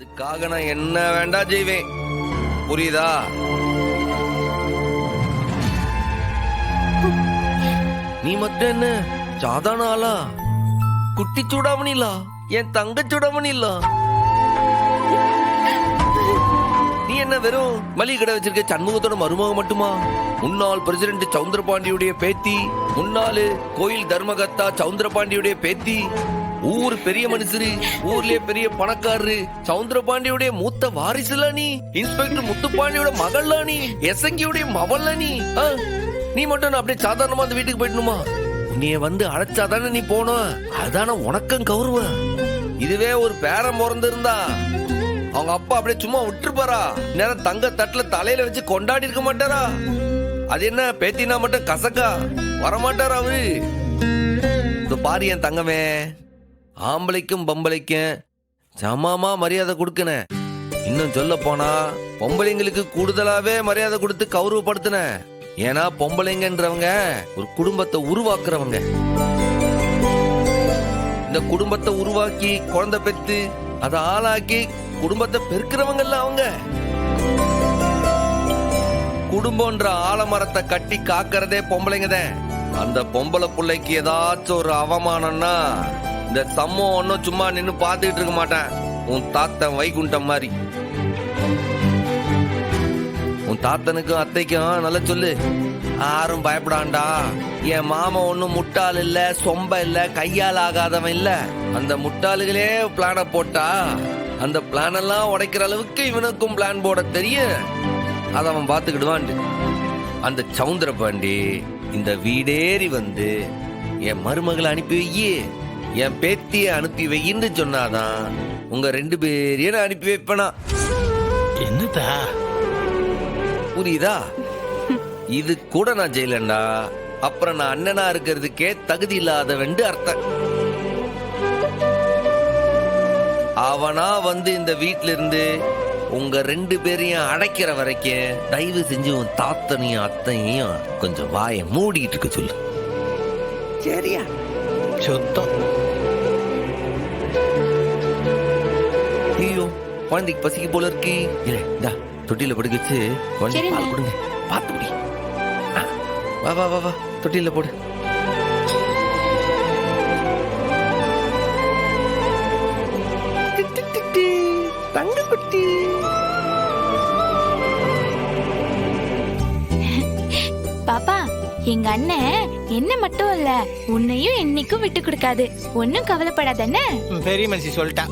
அதுக்காக நான் என்ன வேண்டாம் செய்வேன், புரியுதா? நீ மட்டும் என்ன சாதாரண ஆளா? குட்டி சூடாமணிலா, என் தங்க சூடாமணிலா. நீ என்ன வெறும் மளிகை கடை வச்சிருக்க சண்முகத்தோட மருமக மட்டுமா? முன்னாள் பிரசிடென்ட் சவுந்தரபாண்டியுடைய பேத்தி, முன்னாள் கோயில் தர்மகர்த்தா சவுந்தரபாண்டியுடைய பேத்தி, ஊர் பெரிய மனுஷரு, ஊர்லயே பெரிய பணக்காரரு, சவுந்தரபாண்டியுடைய மூத்த வாரிசுல நீ, இன்ஸ்பெக்டர் முத்துப்பாண்டியோட மகள்ல நீ, எசங்கியுடைய மவள்ல நீ. நீ மட்டும் அப்படியே சாதாரணமா அந்த வீட்டுக்கு போயிடணுமா? உன்னைய வந்து அழைச்சாதானே நீ போனோம், அதான உனக்கும் கௌரவம். இதுவே ஒரு பேரம் பிறந்து இருந்தா அவங்க அப்பா அப்படியே சும்மா விட்டுருப்பாரா? நேரம் தங்க தட்டுல தலையில வச்சு கொண்டாடி இருக்க மாட்டாரா? அது என்ன பேத்தினா மட்டும் கசக்கா வரமாட்டாரா அவரு? பாரு என் தங்கமே, ஆம்பளைக்கும் பொம்பளைக்கும் சமமா மரியாதை கொடுக்கன. இன்னும் சொல்ல போனா பொம்பளைங்களுக்கு கூடுதலாவே மரியாதை கொடுத்து கௌரவப்படுத்தின. ஏன்னா பொம்பளைங்கன்றவங்க ஒரு குடும்பத்தை உருவாக்குறவங்க. இந்த குடும்பத்தை உருவாக்கி குழந்தை பெத்து அதை ஆளாக்கி குடும்பத்தை பெருக்கிறவங்கல்ல அவங்க. குடும்பம்ன்ற ஆலமரத்தை கட்டி காக்கிறதே பொம்பளைங்கதான். அந்த பொம்பளை பிள்ளைக்கு ஏதாச்சும் ஒரு அவமானம்னா இந்த சம்மம் ஒன்னும் சும்மா நின்னு பாத்துக்கிட்டு இருக்க மாட்டேன். உன் தாத்தன் வைகுண்டம் மாதிரி. உன் தாத்தனுக்கும் அத்தைக்கும் நல்லா சொல்லு, யாரும் பயப்படாண்டா. என் மாமா ஒன்னும் முட்டாள் இல்ல, சொம்ப இல்ல, கையால் ஆகாதவன் இல்ல. அந்த முட்டாளுகளே பிளான போட்டா அந்த பிளான் எல்லாம் உடைக்கிற அளவுக்கு இவனுக்கும் பிளான் போட தெரியும். அத அவன் பாத்துக்கிடுவான். அந்த சவுந்தரபாண்டி இந்த வீடேறி வந்து என் மருமகளை அனுப்பி வையே, என் பேத்திய அனுப்பி வையின்னு சொன்னாதான் உங்க 2 பேரையும் நான் அனுப்பி வைப்பனா. என்னதா புரியுதா? இது கூட நான் செய்யலண்டா அப்புறம் நான் அண்ணனா இருக்கிறதுக்கே தகுதி இல்லாதவன் அர்த்தம். அவனா வந்து இந்த வீட்டுல இருந்து உங்க 2 பேரையும் அடைக்கிற வரைக்கும் தயவு செஞ்சு உன் தாத்தனையும் அத்தையும் கொஞ்சம் வாயை மூடிட்டு இருக்க சொல்லு, சரியா? சுத்தம். ஐயோ, குழந்தைக்கு பசிக்கு போல இருக்கு. இந்தா தொட்டில படுக்க வச்சு குழந்தை பால் கொடுங்க, பார்த்து முடி. வா வா வா வா, தொட்டில போடு. தங்க குட்டி. பாப்பா, எங்க அண்ணன் என்ன மட்டும் இல்ல உன்னையும் என்னைக்கும் விட்டு கொடுக்காது. ஒன்னும் கவலைப்படாத. பெரிய மனுஷி சொல்லிட்டா.